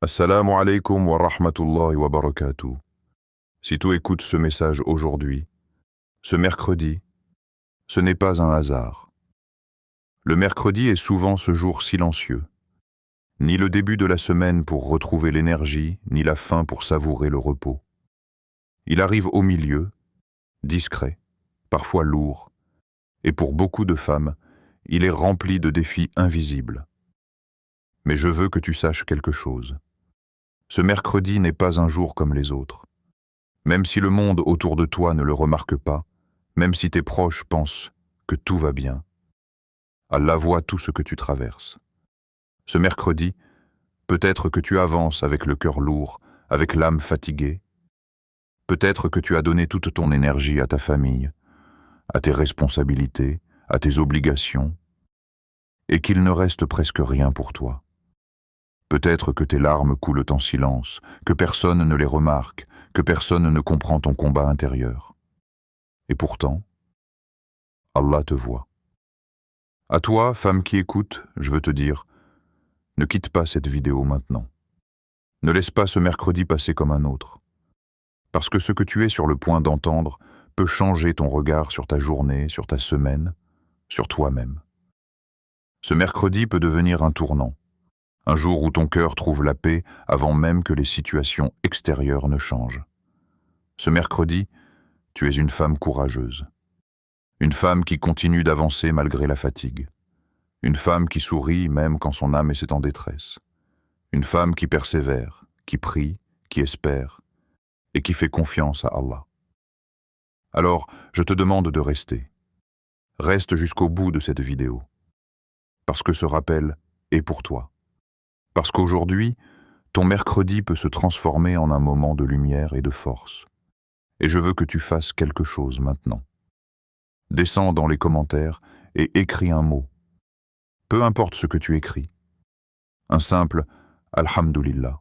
Assalamu alaikum wa rahmatullahi wa barakatuh. Si tu écoutes ce message aujourd'hui, ce mercredi, ce n'est pas un hasard. Le mercredi est souvent ce jour silencieux. Ni le début de la semaine pour retrouver l'énergie, ni la fin pour savourer le repos. Il arrive au milieu, discret, parfois lourd, et pour beaucoup de femmes, il est rempli de défis invisibles. Mais je veux que tu saches quelque chose. Ce mercredi n'est pas un jour comme les autres. Même si le monde autour de toi ne le remarque pas, même si tes proches pensent que tout va bien, Allah voit tout ce que tu traverses. Ce mercredi, peut-être que tu avances avec le cœur lourd, avec l'âme fatiguée. Peut-être que tu as donné toute ton énergie à ta famille, à tes responsabilités, à tes obligations, et qu'il ne reste presque rien pour toi. Peut-être que tes larmes coulent en silence, que personne ne les remarque, que personne ne comprend ton combat intérieur. Et pourtant, Allah te voit. À toi, femme qui écoute, je veux te dire, ne quitte pas cette vidéo maintenant. Ne laisse pas ce mercredi passer comme un autre. Parce que ce que tu es sur le point d'entendre peut changer ton regard sur ta journée, sur ta semaine, sur toi-même. Ce mercredi peut devenir un tournant. Un jour où ton cœur trouve la paix avant même que les situations extérieures ne changent. Ce mercredi, tu es une femme courageuse. Une femme qui continue d'avancer malgré la fatigue. Une femme qui sourit même quand son âme est en détresse. Une femme qui persévère, qui prie, qui espère et qui fait confiance à Allah. Alors, je te demande de rester. Reste jusqu'au bout de cette vidéo. Parce que ce rappel est pour toi. Parce qu'aujourd'hui, ton mercredi peut se transformer en un moment de lumière et de force. Et je veux que tu fasses quelque chose maintenant. Descends dans les commentaires et écris un mot. Peu importe ce que tu écris. Un simple « Alhamdulillah ».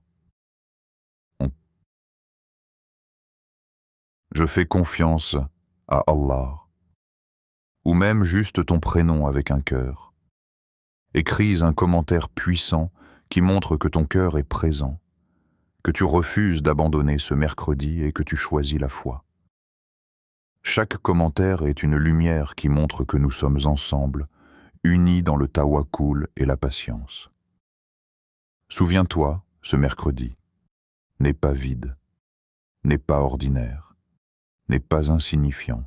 Je fais confiance à Allah. Ou même juste ton prénom avec un cœur. Écris un commentaire puissant qui montre que ton cœur est présent, que tu refuses d'abandonner ce mercredi et que tu choisis la foi. Chaque commentaire est une lumière qui montre que nous sommes ensemble, unis dans le tawakkul et la patience. Souviens-toi, ce mercredi n'est pas vide, n'est pas ordinaire, n'est pas insignifiant.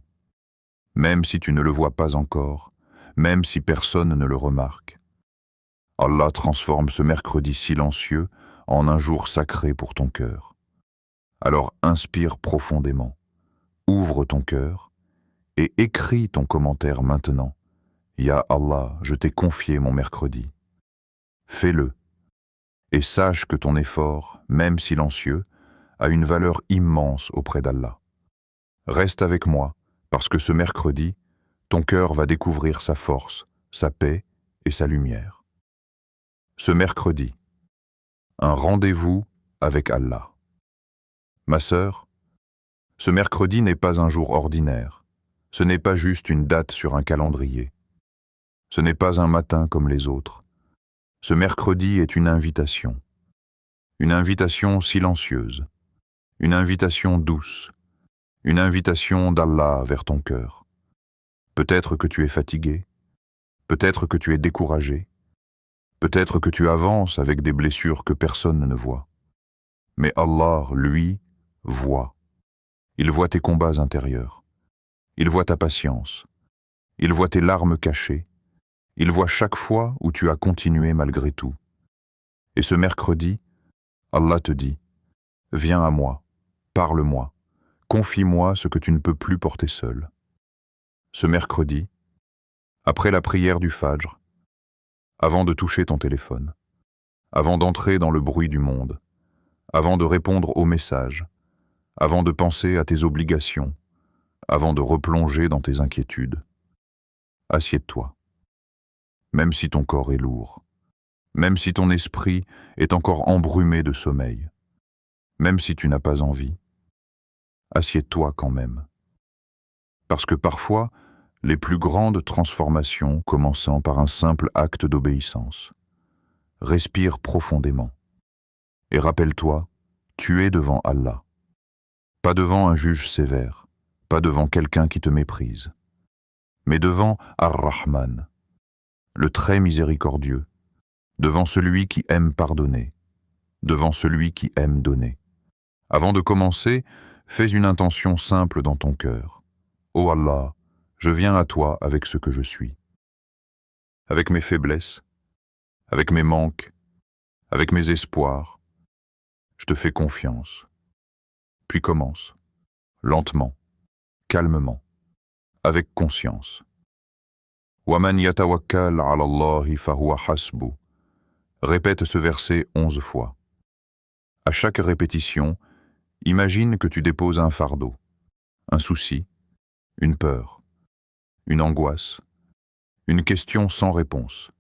Même si tu ne le vois pas encore, même si personne ne le remarque, Allah transforme ce mercredi silencieux en un jour sacré pour ton cœur. Alors inspire profondément, ouvre ton cœur et écris ton commentaire maintenant. Ya Allah, je t'ai confié mon mercredi. Fais-le et sache que ton effort, même silencieux, a une valeur immense auprès d'Allah. Reste avec moi parce que ce mercredi, ton cœur va découvrir sa force, sa paix et sa lumière. Ce mercredi, un rendez-vous avec Allah. Ma sœur, ce mercredi n'est pas un jour ordinaire. Ce n'est pas juste une date sur un calendrier. Ce n'est pas un matin comme les autres. Ce mercredi est une invitation silencieuse, une invitation douce, une invitation d'Allah vers ton cœur. Peut-être que tu es fatigué, peut-être que tu es découragé, peut-être que tu avances avec des blessures que personne ne voit. Mais Allah, lui, voit. Il voit tes combats intérieurs. Il voit ta patience. Il voit tes larmes cachées. Il voit chaque fois où tu as continué malgré tout. Et ce mercredi, Allah te dit, « Viens à moi, parle-moi, confie-moi ce que tu ne peux plus porter seul. » Ce mercredi, après la prière du Fajr, avant de toucher ton téléphone, avant d'entrer dans le bruit du monde, avant de répondre aux messages, avant de penser à tes obligations, avant de replonger dans tes inquiétudes, assieds-toi. Même si ton corps est lourd, même si ton esprit est encore embrumé de sommeil, même si tu n'as pas envie, assieds-toi quand même. Parce que parfois, les plus grandes transformations commençant par un simple acte d'obéissance. Respire profondément. Et rappelle-toi, tu es devant Allah. Pas devant un juge sévère, pas devant quelqu'un qui te méprise, mais devant Ar-Rahman, le très miséricordieux, devant celui qui aime pardonner, devant celui qui aime donner. Avant de commencer, fais une intention simple dans ton cœur. Ô Allah, je viens à toi avec ce que je suis. Avec mes faiblesses, avec mes manques, avec mes espoirs, je te fais confiance. Puis commence, lentement, calmement, avec conscience. وَمَنْ يَتَوَكَّلْ عَلَى اللَّهِ فَهُوَ حَسْبُهُ. Répète ce verset 11 fois. À chaque répétition, imagine que tu déposes un fardeau, un souci, une peur, une angoisse, une question sans réponse.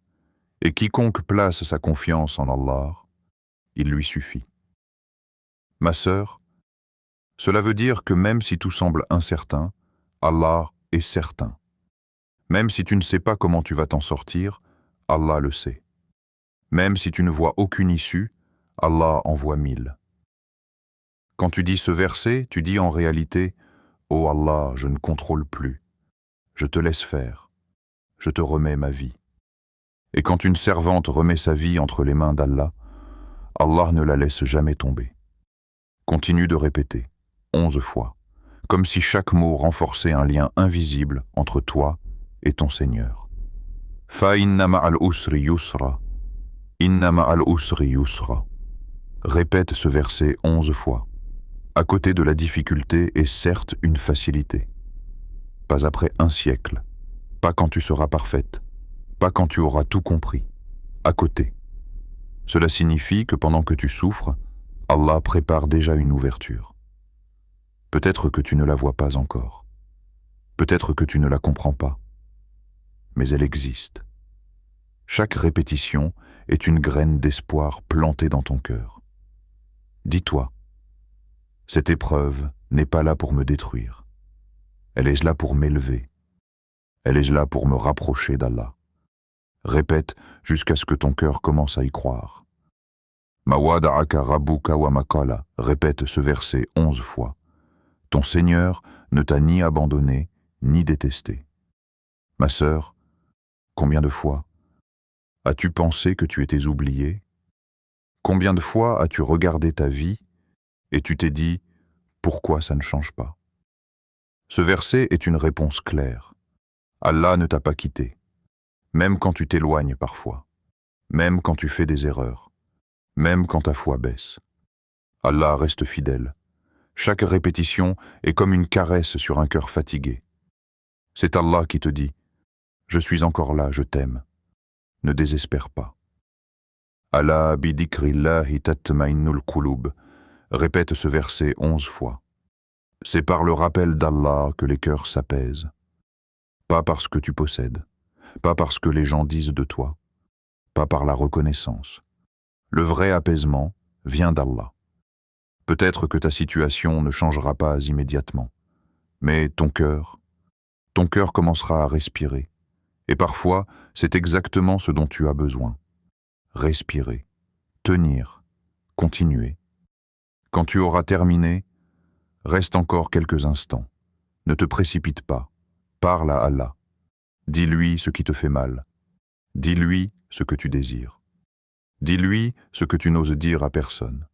Et quiconque place sa confiance en Allah, il lui suffit. Ma sœur, cela veut dire que même si tout semble incertain, Allah est certain. Même si tu ne sais pas comment tu vas t'en sortir, Allah le sait. Même si tu ne vois aucune issue, Allah en voit 1000. Quand tu dis ce verset, tu dis en réalité « Ô Allah, je ne contrôle plus. Je te laisse faire. Je te remets ma vie. » Et quand une servante remet sa vie entre les mains d'Allah, Allah ne la laisse jamais tomber. Continue de répéter, 11 fois, comme si chaque mot renforçait un lien invisible entre toi et ton Seigneur. Fa inna ma'al usri yusra. Inna ma'al usri yusra. Répète ce verset 11 fois. À côté de la difficulté est certes une facilité. Pas après un siècle, pas quand tu seras parfaite, pas quand tu auras tout compris. À côté. Cela signifie que pendant que tu souffres, Allah prépare déjà une ouverture. Peut-être que tu ne la vois pas encore. Peut-être que tu ne la comprends pas. Mais elle existe. Chaque répétition est une graine d'espoir plantée dans ton cœur. Dis-toi, cette épreuve n'est pas là pour me détruire. Elle est là pour m'élever. Elle est là pour me rapprocher d'Allah. Répète jusqu'à ce que ton cœur commence à y croire. Ma wada'aka rabbuka wa makala. Répète ce verset 11 fois. Ton Seigneur ne t'a ni abandonné, ni détesté. Ma sœur, combien de fois as-tu pensé que tu étais oubliée? Combien de fois as-tu regardé ta vie et tu t'es dit « Pourquoi ça ne change pas ?» Ce verset est une réponse claire. Allah ne t'a pas quitté, même quand tu t'éloignes parfois, même quand tu fais des erreurs, même quand ta foi baisse. Allah reste fidèle. Chaque répétition est comme une caresse sur un cœur fatigué. C'est Allah qui te dit « Je suis encore là, je t'aime. Ne désespère pas. » Ala bidikrillahi tatma'innul qulub. Répète ce verset 11 fois. C'est par le rappel d'Allah que les cœurs s'apaisent. Pas parce que tu possèdes, pas parce que les gens disent de toi, pas par la reconnaissance. Le vrai apaisement vient d'Allah. Peut-être que ta situation ne changera pas immédiatement, mais ton cœur commencera à respirer. Et parfois, c'est exactement ce dont tu as besoin. Respirer, tenir, continuer. Quand tu auras terminé, reste encore quelques instants. Ne te précipite pas. Parle à Allah. Dis-lui ce qui te fait mal. Dis-lui ce que tu désires. Dis-lui ce que tu n'oses dire à personne.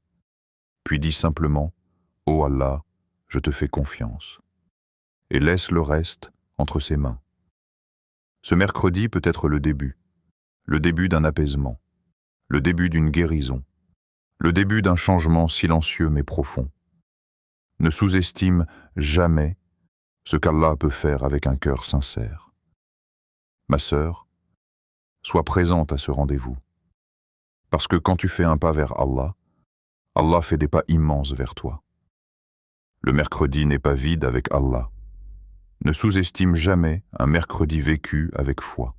Puis dis simplement « Ô Allah, je te fais confiance » et laisse le reste entre ses mains. Ce mercredi peut être le début d'un apaisement, le début d'une guérison, le début d'un changement silencieux mais profond. Ne sous-estime jamais ce qu'Allah peut faire avec un cœur sincère. Ma sœur, sois présente à ce rendez-vous. Parce que quand tu fais un pas vers Allah, Allah fait des pas immenses vers toi. Le mercredi n'est pas vide avec Allah. Ne sous-estime jamais un mercredi vécu avec foi.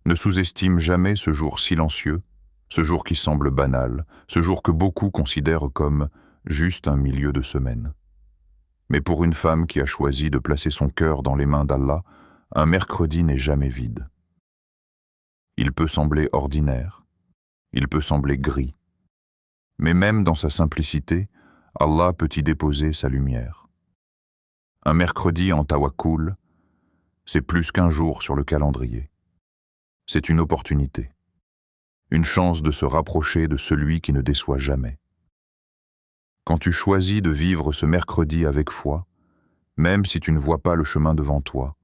Ne sous-estime jamais ce jour silencieux, ce jour qui semble banal, ce jour que beaucoup considèrent comme juste un milieu de semaine. Mais pour une femme qui a choisi de placer son cœur dans les mains d'Allah, un mercredi n'est jamais vide. Il peut sembler ordinaire, il peut sembler gris, Mais même dans sa simplicité, Allah peut y déposer sa lumière. Un mercredi en tawakkul, c'est plus qu'un jour sur le calendrier. C'est une opportunité, une chance de se rapprocher de celui qui ne déçoit jamais. Quand tu choisis de vivre ce mercredi avec foi, même si tu ne vois pas le chemin devant toi,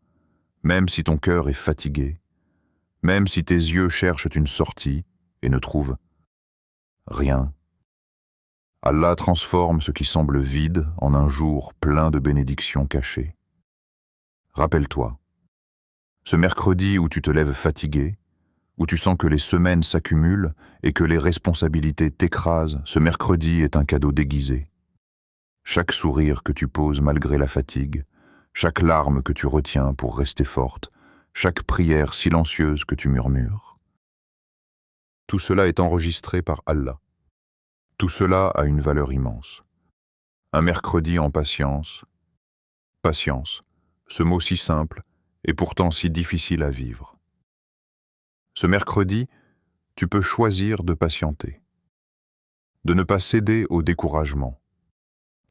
même si ton cœur est fatigué, même si tes yeux cherchent une sortie et ne trouvent rien, Allah transforme ce qui semble vide en un jour plein de bénédictions cachées. Rappelle-toi, ce mercredi où tu te lèves fatigué, où tu sens que les semaines s'accumulent et que les responsabilités t'écrasent, ce mercredi est un cadeau déguisé. Chaque sourire que tu poses malgré la fatigue, chaque larme que tu retiens pour rester forte, chaque prière silencieuse que tu murmures. Tout cela est enregistré par Allah. Tout cela a une valeur immense. Un mercredi en patience. Patience, ce mot si simple et pourtant si difficile à vivre. Ce mercredi, tu peux choisir de patienter, de ne pas céder au découragement,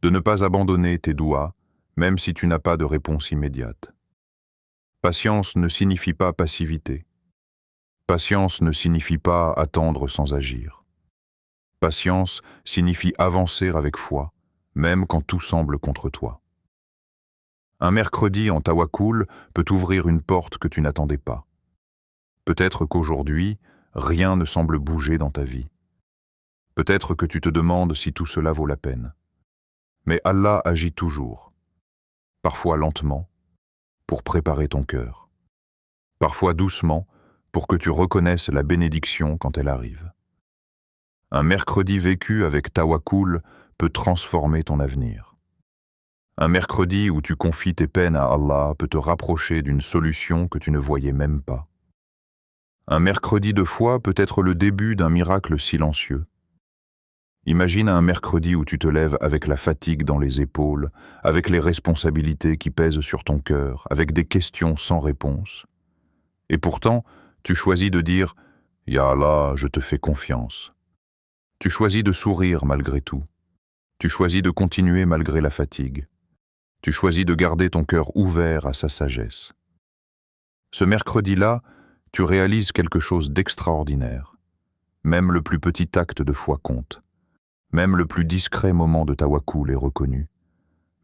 de ne pas abandonner tes douas, même si tu n'as pas de réponse immédiate. Patience ne signifie pas passivité. Patience ne signifie pas attendre sans agir. Patience signifie avancer avec foi, même quand tout semble contre toi. Un mercredi en tawakkul peut ouvrir une porte que tu n'attendais pas. Peut-être qu'aujourd'hui, rien ne semble bouger dans ta vie. Peut-être que tu te demandes si tout cela vaut la peine. Mais Allah agit toujours, parfois lentement, pour préparer ton cœur. Parfois doucement, pour que tu reconnaisses la bénédiction quand elle arrive. Un mercredi vécu avec tawakkul peut transformer ton avenir. Un mercredi où tu confies tes peines à Allah peut te rapprocher d'une solution que tu ne voyais même pas. Un mercredi de foi peut être le début d'un miracle silencieux. Imagine un mercredi où tu te lèves avec la fatigue dans les épaules, avec les responsabilités qui pèsent sur ton cœur, avec des questions sans réponse. Et pourtant, tu choisis de dire « Ya Allah, je te fais confiance ». Tu choisis de sourire malgré tout. Tu choisis de continuer malgré la fatigue. Tu choisis de garder ton cœur ouvert à sa sagesse. Ce mercredi-là, tu réalises quelque chose d'extraordinaire. Même le plus petit acte de foi compte. Même le plus discret moment de tawakkul est reconnu.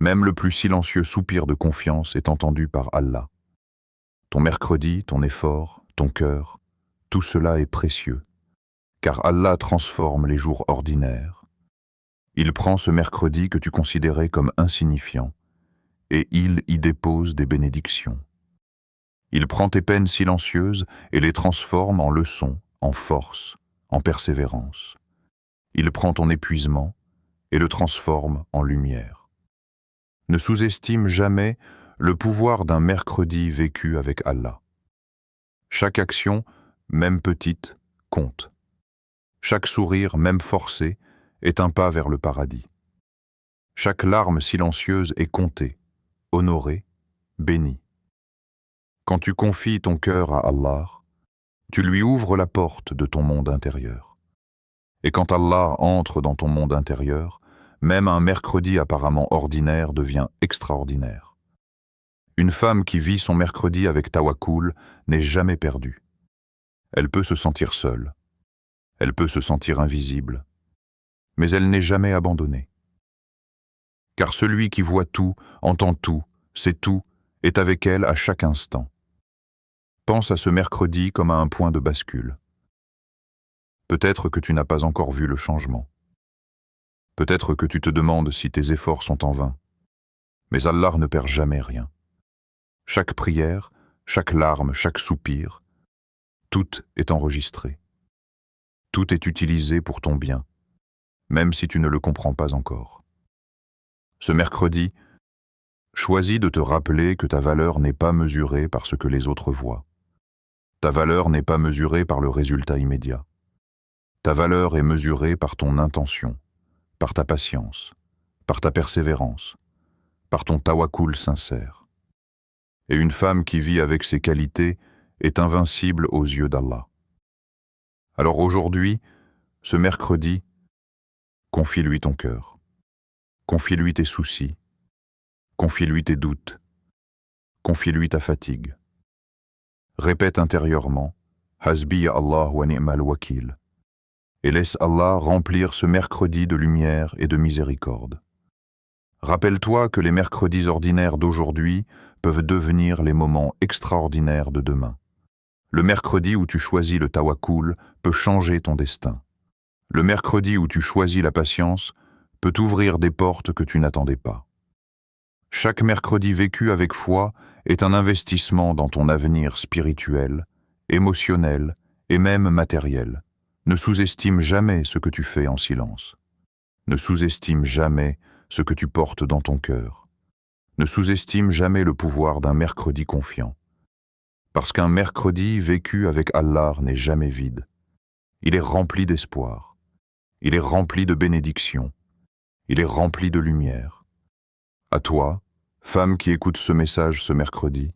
Même le plus silencieux soupir de confiance est entendu par Allah. Ton mercredi, ton effort, ton cœur, tout cela est précieux. Car Allah transforme les jours ordinaires. Il prend ce mercredi que tu considérais comme insignifiant et il y dépose des bénédictions. Il prend tes peines silencieuses et les transforme en leçons, en force, en persévérance. Il prend ton épuisement et le transforme en lumière. Ne sous-estime jamais le pouvoir d'un mercredi vécu avec Allah. Chaque action, même petite, compte. Chaque sourire, même forcé, est un pas vers le paradis. Chaque larme silencieuse est comptée, honorée, bénie. Quand tu confies ton cœur à Allah, tu lui ouvres la porte de ton monde intérieur. Et quand Allah entre dans ton monde intérieur, même un mercredi apparemment ordinaire devient extraordinaire. Une femme qui vit son mercredi avec tawakkul n'est jamais perdue. Elle peut se sentir seule. Elle peut se sentir invisible. Mais elle n'est jamais abandonnée. Car celui qui voit tout, entend tout, sait tout, est avec elle à chaque instant. Pense à ce mercredi comme à un point de bascule. Peut-être que tu n'as pas encore vu le changement. Peut-être que tu te demandes si tes efforts sont en vain. Mais Allah ne perd jamais rien. Chaque prière, chaque larme, chaque soupir, tout est enregistré. Tout est utilisé pour ton bien, même si tu ne le comprends pas encore. Ce mercredi, choisis de te rappeler que ta valeur n'est pas mesurée par ce que les autres voient. Ta valeur n'est pas mesurée par le résultat immédiat. Ta valeur est mesurée par ton intention, par ta patience, par ta persévérance, par ton tawakkul sincère. Et une femme qui vit avec ces qualités est invincible aux yeux d'Allah. Alors aujourd'hui, ce mercredi, Confie-lui ton cœur. Confie-lui tes soucis. Confie-lui tes doutes. Confie-lui ta fatigue. Répète intérieurement « Hasbi Allah wa ni'mal wakil » et laisse Allah remplir ce mercredi de lumière et de miséricorde. Rappelle-toi que les mercredis ordinaires d'aujourd'hui peuvent devenir les moments extraordinaires de demain. Le mercredi où tu choisis le tawakkul peut changer ton destin. Le mercredi où tu choisis la patience peut t'ouvrir des portes que tu n'attendais pas. Chaque mercredi vécu avec foi est un investissement dans ton avenir spirituel, émotionnel et même matériel. Ne sous-estime jamais ce que tu fais en silence. Ne sous-estime jamais ce que tu portes dans ton cœur. Ne sous-estime jamais le pouvoir d'un mercredi confiant. Parce qu'un mercredi vécu avec Allah n'est jamais vide. Il est rempli d'espoir. Il est rempli de bénédictions. Il est rempli de lumière. À toi, femme qui écoute ce message ce mercredi,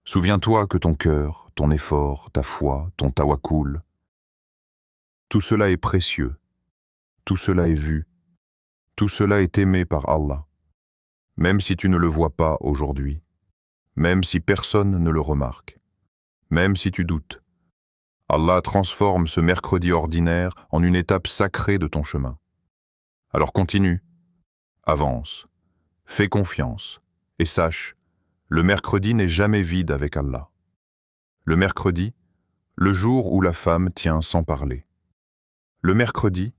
souviens-toi que ton cœur, ton effort, ta foi, ton tawakkul, tout cela est précieux, tout cela est vu, tout cela est aimé par Allah, même si tu ne le vois pas aujourd'hui, même si personne ne le remarque, même si tu doutes. Allah transforme ce mercredi ordinaire en une étape sacrée de ton chemin. Alors continue, avance, fais confiance et sache, le mercredi n'est jamais vide avec Allah. Le mercredi, le jour où la femme tient sans parler. Le mercredi,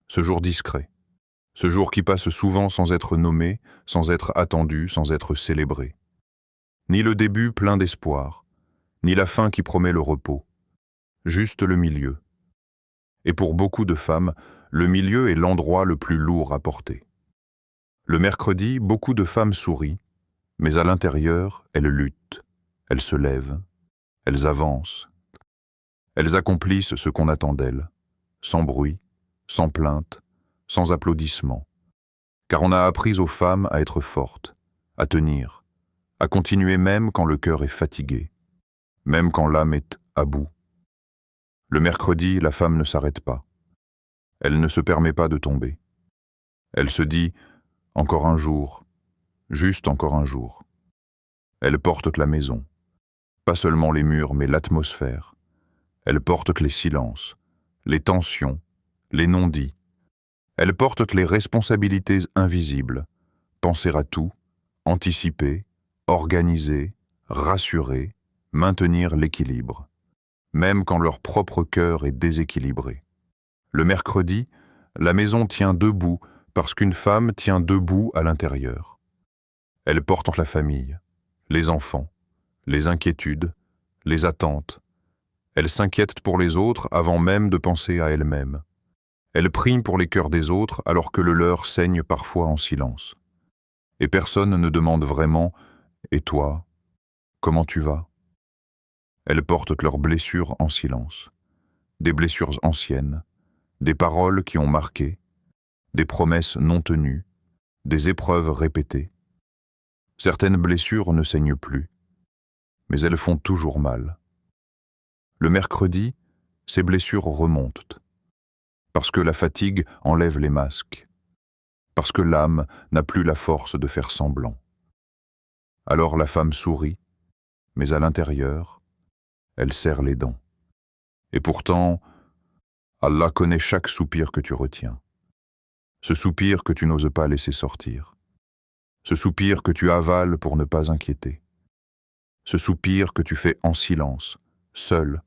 ce jour discret, ce jour qui passe souvent sans être nommé, sans être attendu, sans être célébré. Ni le début plein d'espoir, ni la fin qui promet le repos, juste le milieu. Et pour beaucoup de femmes, le milieu est l'endroit le plus lourd à porter. Le mercredi, beaucoup de femmes sourient, mais à l'intérieur, elles luttent, elles se lèvent, elles avancent. Elles accomplissent ce qu'on attend d'elles, sans bruit, sans plainte, sans applaudissements. Car on a appris aux femmes à être fortes, à tenir, à continuer même quand le cœur est fatigué, même quand l'âme est à bout. Le mercredi, la femme ne s'arrête pas. Elle ne se permet pas de tomber. Elle se dit « encore un jour, juste encore un jour ». Elle porte la maison, pas seulement les murs mais l'atmosphère. Elle porte les silences, les tensions, les non-dits. Elle porte les responsabilités invisibles, penser à tout, anticiper, organiser, rassurer, maintenir l'équilibre, même quand leur propre cœur est déséquilibré. Le mercredi, la maison tient debout parce qu'une femme tient debout à l'intérieur. Elle porte la famille, les enfants, les inquiétudes, les attentes. Elle s'inquiète pour les autres avant même de penser à elle-même. Elle prie pour les cœurs des autres alors que le leur saigne parfois en silence. Et personne ne demande vraiment « Et toi, comment tu vas ?» Elles portent leurs blessures en silence. Des blessures anciennes, des paroles qui ont marqué, des promesses non tenues, des épreuves répétées. Certaines blessures ne saignent plus, mais elles font toujours mal. Le mercredi, ces blessures remontent, parce que la fatigue enlève les masques, parce que l'âme n'a plus la force de faire semblant. Alors la femme sourit, mais à l'intérieur, elle serre les dents. Et pourtant, Allah connaît chaque soupir que tu retiens. Ce soupir que tu n'oses pas laisser sortir. Ce soupir que tu avales pour ne pas inquiéter. Ce soupir que tu fais en silence, seul,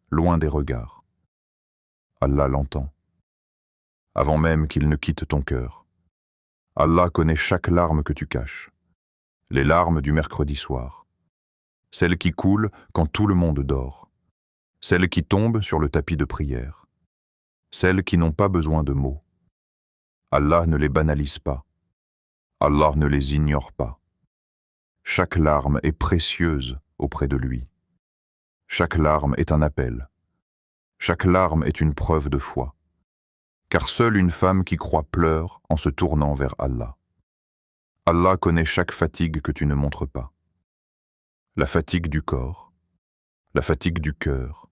loin des regards. Allah l'entend, avant même qu'il ne quitte ton cœur. Allah connaît chaque larme que tu caches. Les larmes du mercredi soir. Celles qui coulent quand tout le monde dort. Celles qui tombent sur le tapis de prière. Celles qui n'ont pas besoin de mots. Allah ne les banalise pas. Allah ne les ignore pas. Chaque larme est précieuse auprès de lui. Chaque larme est un appel. Chaque larme est une preuve de foi. Car seule une femme qui croit pleure en se tournant vers Allah. Allah connaît chaque fatigue que tu ne montres pas. La fatigue du corps, la fatigue du cœur,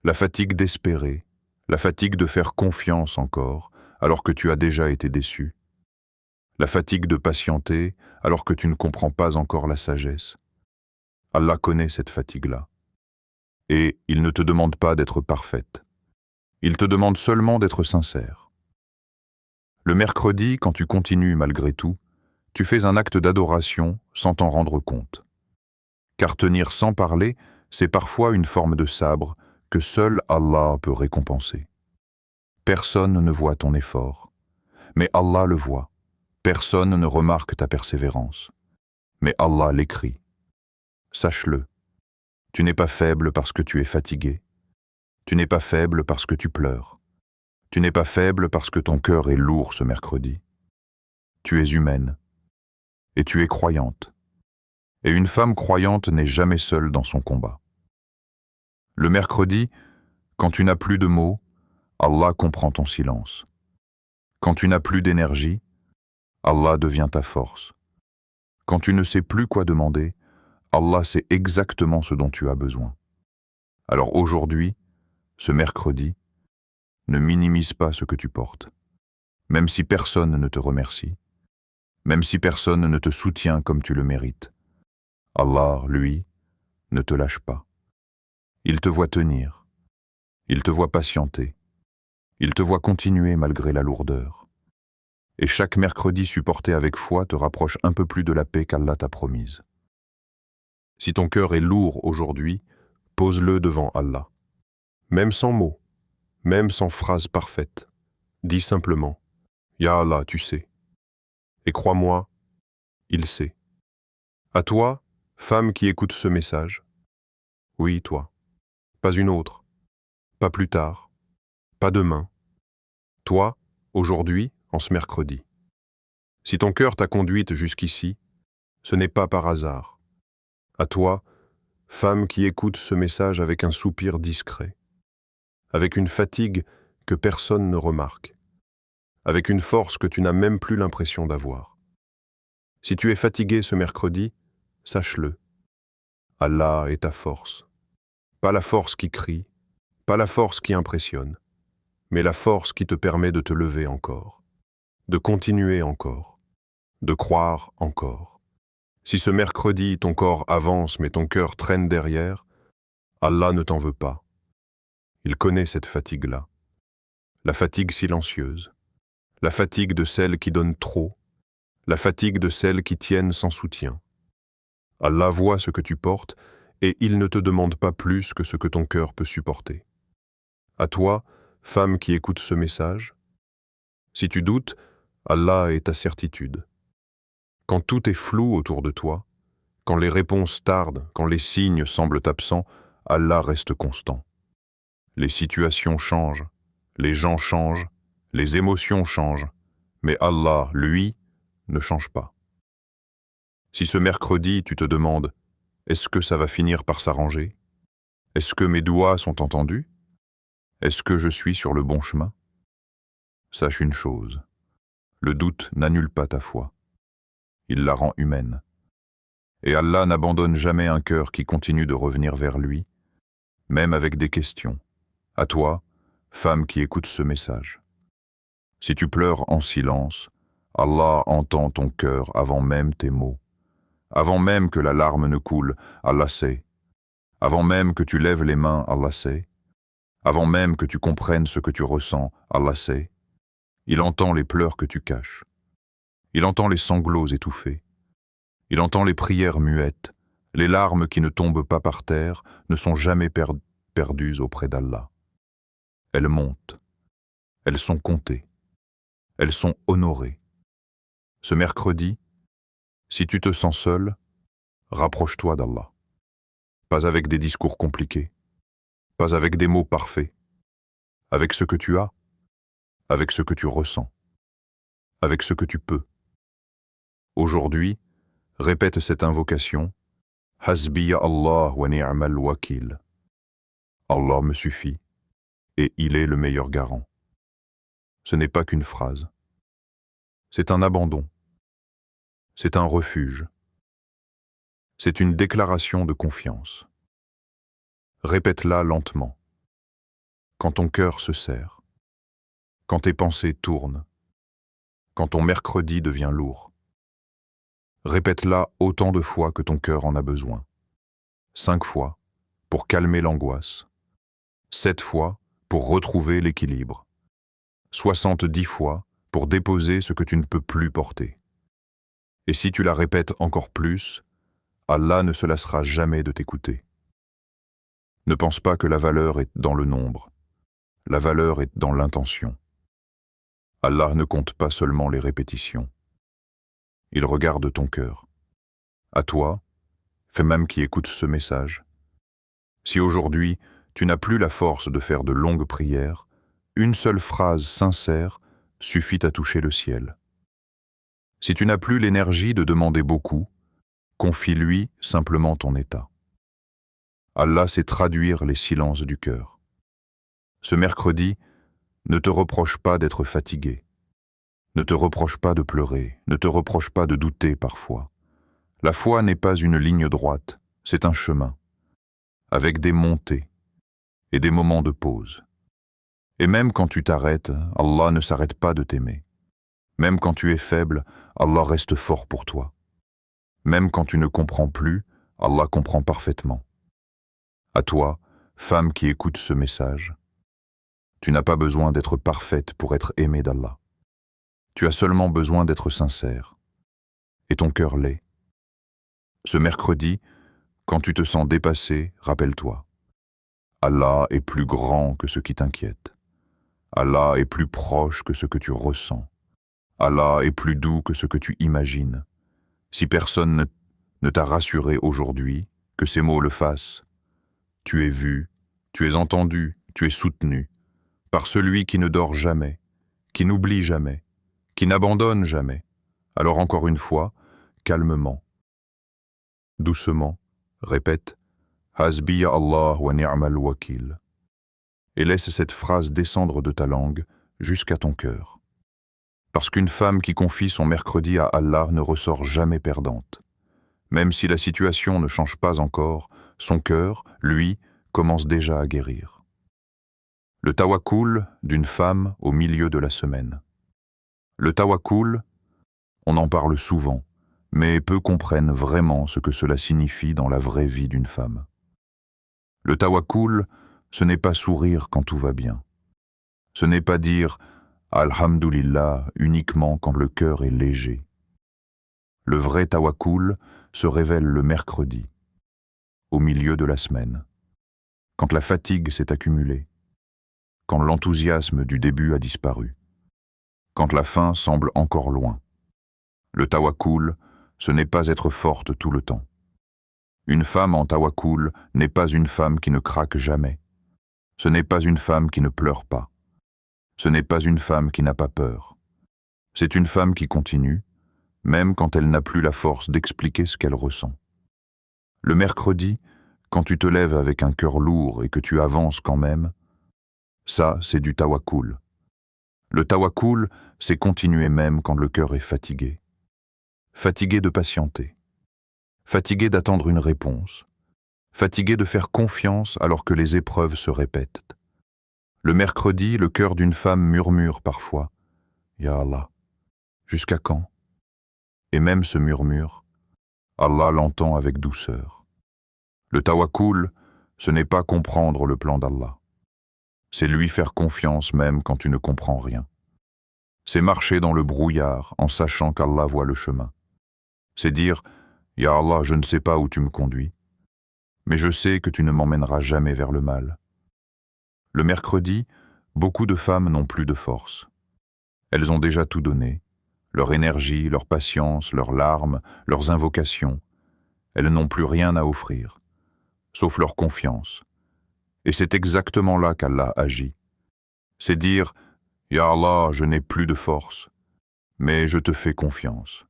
la fatigue d'espérer, la fatigue de faire confiance encore, alors que tu as déjà été déçu. La fatigue de patienter alors que tu ne comprends pas encore la sagesse. Allah connaît cette fatigue-là. Et il ne te demande pas d'être parfaite. Il te demande seulement d'être sincère. Le mercredi, quand tu continues malgré tout, tu fais un acte d'adoration sans t'en rendre compte. Car tenir sans parler, c'est parfois une forme de sabre que seul Allah peut récompenser. Personne ne voit ton effort, mais Allah le voit. Personne ne remarque ta persévérance, mais Allah l'écrit. Sache-le, tu n'es pas faible parce que tu es fatigué. Tu n'es pas faible parce que tu pleures. Tu n'es pas faible parce que ton cœur est lourd ce mercredi. Tu es humaine, et tu es croyante. Et une femme croyante n'est jamais seule dans son combat. Le mercredi, quand tu n'as plus de mots, Allah comprend ton silence. Quand tu n'as plus d'énergie, Allah devient ta force. Quand tu ne sais plus quoi demander, Allah sait exactement ce dont tu as besoin. Alors aujourd'hui, ce mercredi, ne minimise pas ce que tu portes. Même si personne ne te remercie, même si personne ne te soutient comme tu le mérites, Allah, lui, ne te lâche pas. Il te voit tenir, il te voit patienter, il te voit continuer malgré la lourdeur. Et chaque mercredi supporté avec foi te rapproche un peu plus de la paix qu'Allah t'a promise. Si ton cœur est lourd aujourd'hui, pose-le devant Allah. Même sans mots, même sans phrase parfaite, dis simplement « Ya Allah, tu sais ». Et crois-moi, il sait. À toi, femme qui écoute ce message. Oui, toi. Pas une autre. Pas plus tard. Pas demain. Toi, aujourd'hui, en ce mercredi. Si ton cœur t'a conduite jusqu'ici, ce n'est pas par hasard. À toi, femme qui écoute ce message avec un soupir discret, avec une fatigue que personne ne remarque, avec une force que tu n'as même plus l'impression d'avoir. Si tu es fatigué ce mercredi, sache-le. Allah est ta force. Pas la force qui crie, pas la force qui impressionne, mais la force qui te permet de te lever encore, de continuer encore, de croire encore. Si ce mercredi ton corps avance mais ton cœur traîne derrière, Allah ne t'en veut pas. Il connaît cette fatigue-là, la fatigue silencieuse, la fatigue de celles qui donnent trop, la fatigue de celles qui tiennent sans soutien. Allah voit ce que tu portes et il ne te demande pas plus que ce que ton cœur peut supporter. À toi, femme qui écoute ce message, si tu doutes, Allah est ta certitude. Quand tout est flou autour de toi, quand les réponses tardent, quand les signes semblent absents, Allah reste constant. Les situations changent, les gens changent, les émotions changent, mais Allah, lui, ne change pas. Si ce mercredi tu te demandes « Est-ce que ça va finir par s'arranger ? Est-ce que mes doigts sont entendus ? Est-ce que je suis sur le bon chemin ?» Sache une chose, le doute n'annule pas ta foi. Il la rend humaine. Et Allah n'abandonne jamais un cœur qui continue de revenir vers lui, même avec des questions. À toi, femme qui écoute ce message. Si tu pleures en silence, Allah entend ton cœur avant même tes mots. Avant même que la larme ne coule, Allah sait. Avant même que tu lèves les mains, Allah sait. Avant même que tu comprennes ce que tu ressens, Allah sait. Il entend les pleurs que tu caches. Il entend les sanglots étouffés. Il entend les prières muettes. Les larmes qui ne tombent pas par terre ne sont jamais perdues auprès d'Allah. Elles montent. Elles sont comptées. Elles sont honorées. Ce mercredi, si tu te sens seul, rapproche-toi d'Allah. Pas avec des discours compliqués, pas avec des mots parfaits, avec ce que tu as, avec ce que tu ressens, avec ce que tu peux. Aujourd'hui, répète cette invocation « Hasbiya Allah wa ni'mal wakil ». Allah me suffit et il est le meilleur garant. Ce n'est pas qu'une phrase. C'est un abandon. C'est un refuge. C'est une déclaration de confiance. Répète-la lentement, quand ton cœur se serre, quand tes pensées tournent, quand ton mercredi devient lourd. Répète-la autant de fois que ton cœur en a besoin. 5 fois pour calmer l'angoisse. 7 fois pour retrouver l'équilibre. 70 fois pour déposer ce que tu ne peux plus porter. Et si tu la répètes encore plus, Allah ne se lassera jamais de t'écouter. Ne pense pas que la valeur est dans le nombre. La valeur est dans l'intention. Allah ne compte pas seulement les répétitions. Il regarde ton cœur. À toi, fais même qui écoute ce message. Si aujourd'hui, tu n'as plus la force de faire de longues prières, une seule phrase sincère suffit à toucher le ciel. Si tu n'as plus l'énergie de demander beaucoup, confie-lui simplement ton état. Allah sait traduire les silences du cœur. Ce mercredi, ne te reproche pas d'être fatigué. Ne te reproche pas de pleurer, ne te reproche pas de douter parfois. La foi n'est pas une ligne droite, c'est un chemin, avec des montées et des moments de pause. Et même quand tu t'arrêtes, Allah ne s'arrête pas de t'aimer. Même quand tu es faible, Allah reste fort pour toi. Même quand tu ne comprends plus, Allah comprend parfaitement. À toi, femme qui écoute ce message, tu n'as pas besoin d'être parfaite pour être aimée d'Allah. Tu as seulement besoin d'être sincère. Et ton cœur l'est. Ce mercredi, quand tu te sens dépassé, rappelle-toi. Allah est plus grand que ce qui t'inquiète. Allah est plus proche que ce que tu ressens. Allah est plus doux que ce que tu imagines. Si personne ne t'a rassuré aujourd'hui, que ces mots le fassent. Tu es vu, tu es entendu, tu es soutenu par celui qui ne dort jamais, qui n'oublie jamais, qui n'abandonne jamais. Alors encore une fois, calmement, doucement, répète « Hasbiya Allah wa ni'mal wakil » et laisse cette phrase descendre de ta langue jusqu'à ton cœur. Parce qu'une femme qui confie son mercredi à Allah ne ressort jamais perdante. Même si la situation ne change pas encore, son cœur, lui, commence déjà à guérir. Le tawakkul d'une femme au milieu de la semaine. Le tawakkul, on en parle souvent, mais peu comprennent vraiment ce que cela signifie dans la vraie vie d'une femme. Le tawakkul, ce n'est pas sourire quand tout va bien. Ce n'est pas dire « Alhamdulillah » uniquement quand le cœur est léger. Le vrai tawakkul se révèle le mercredi, au milieu de la semaine, quand la fatigue s'est accumulée, quand l'enthousiasme du début a disparu, quand la fin semble encore loin. Le tawakkul, ce n'est pas être forte tout le temps. Une femme en tawakkul n'est pas une femme qui ne craque jamais. Ce n'est pas une femme qui ne pleure pas. Ce n'est pas une femme qui n'a pas peur. C'est une femme qui continue, même quand elle n'a plus la force d'expliquer ce qu'elle ressent. Le mercredi, quand tu te lèves avec un cœur lourd et que tu avances quand même, ça, c'est du tawakkul. Le tawakkul, c'est continuer même quand le cœur est fatigué. Fatigué de patienter. Fatigué d'attendre une réponse. Fatigué de faire confiance alors que les épreuves se répètent. Le mercredi, le cœur d'une femme murmure parfois « Ya Allah, jusqu'à quand ?» Et même ce murmure, Allah l'entend avec douceur. Le tawakkul, ce n'est pas comprendre le plan d'Allah. C'est lui faire confiance même quand tu ne comprends rien. C'est marcher dans le brouillard en sachant qu'Allah voit le chemin. C'est dire « Ya Allah, je ne sais pas où tu me conduis, mais je sais que tu ne m'emmèneras jamais vers le mal. » Le mercredi, beaucoup de femmes n'ont plus de force. Elles ont déjà tout donné, leur énergie, leur patience, leurs larmes, leurs invocations. Elles n'ont plus rien à offrir, sauf leur confiance. Et c'est exactement là qu'Allah agit. C'est dire « Ya Allah, je n'ai plus de force, mais je te fais confiance. »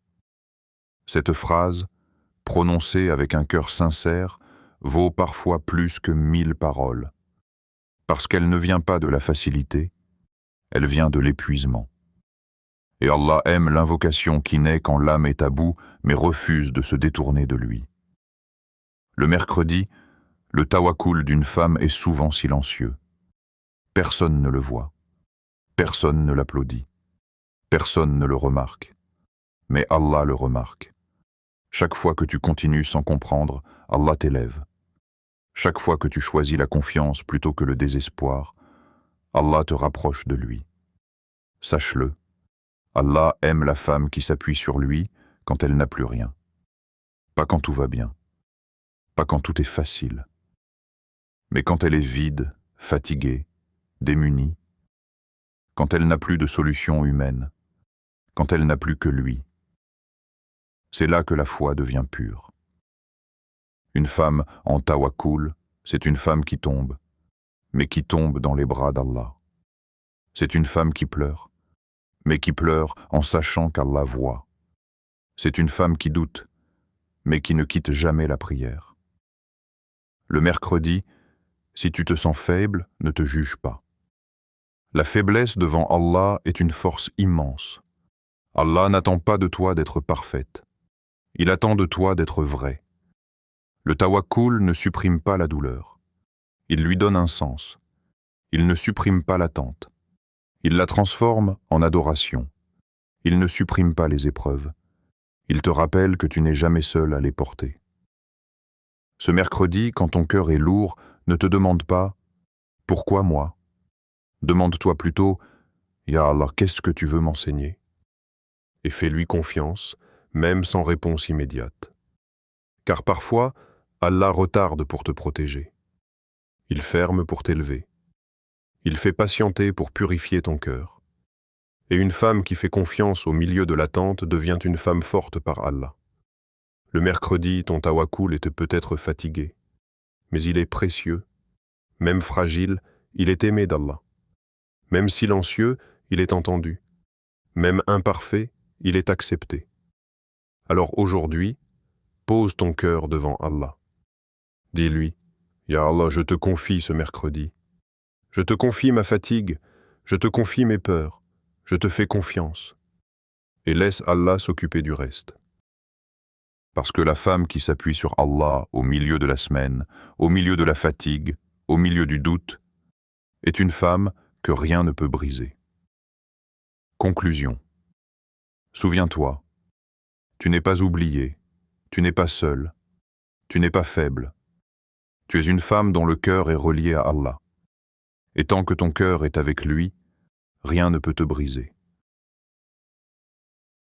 Cette phrase, prononcée avec un cœur sincère, vaut parfois plus que 1000 paroles, parce qu'elle ne vient pas de la facilité, elle vient de l'épuisement. Et Allah aime l'invocation qui naît quand l'âme est à bout, mais refuse de se détourner de lui. Le mercredi, le tawakkul d'une femme est souvent silencieux. Personne ne le voit. Personne ne l'applaudit. Personne ne le remarque. Mais Allah le remarque. Chaque fois que tu continues sans comprendre, Allah t'élève. Chaque fois que tu choisis la confiance plutôt que le désespoir, Allah te rapproche de lui. Sache-le, Allah aime la femme qui s'appuie sur lui quand elle n'a plus rien. Pas quand tout va bien. Pas quand tout est facile. Mais quand elle est vide, fatiguée, démunie, quand elle n'a plus de solution humaine, quand elle n'a plus que lui. C'est là que la foi devient pure. Une femme en tawakkul, c'est une femme qui tombe, mais qui tombe dans les bras d'Allah. C'est une femme qui pleure, mais qui pleure en sachant qu'Allah voit. C'est une femme qui doute, mais qui ne quitte jamais la prière. Le mercredi, si tu te sens faible, ne te juge pas. La faiblesse devant Allah est une force immense. Allah n'attend pas de toi d'être parfaite. Il attend de toi d'être vrai. Le tawakkul ne supprime pas la douleur. Il lui donne un sens. Il ne supprime pas l'attente. Il la transforme en adoration. Il ne supprime pas les épreuves. Il te rappelle que tu n'es jamais seul à les porter. Ce mercredi, quand ton cœur est lourd, ne te demande pas « Pourquoi moi ?» Demande-toi plutôt « Ya Allah, qu'est-ce que tu veux m'enseigner ?» Et fais-lui confiance, même sans réponse immédiate. Car parfois, Allah retarde pour te protéger. Il ferme pour t'élever. Il fait patienter pour purifier ton cœur. Et une femme qui fait confiance au milieu de l'attente devient une femme forte par Allah. Le mercredi, ton tawakkul était peut-être fatigué, mais il est précieux. Même fragile, il est aimé d'Allah. Même silencieux, il est entendu. Même imparfait, il est accepté. Alors aujourd'hui, pose ton cœur devant Allah. Dis-lui, « Ya Allah, je te confie ce mercredi. Je te confie ma fatigue, je te confie mes peurs, je te fais confiance. » Et laisse Allah s'occuper du reste. Parce que la femme qui s'appuie sur Allah au milieu de la semaine, au milieu de la fatigue, au milieu du doute, est une femme que rien ne peut briser. Conclusion. Souviens-toi, tu n'es pas oublié, tu n'es pas seul, tu n'es pas faible. Tu es une femme dont le cœur est relié à Allah. Et tant que ton cœur est avec lui, rien ne peut te briser.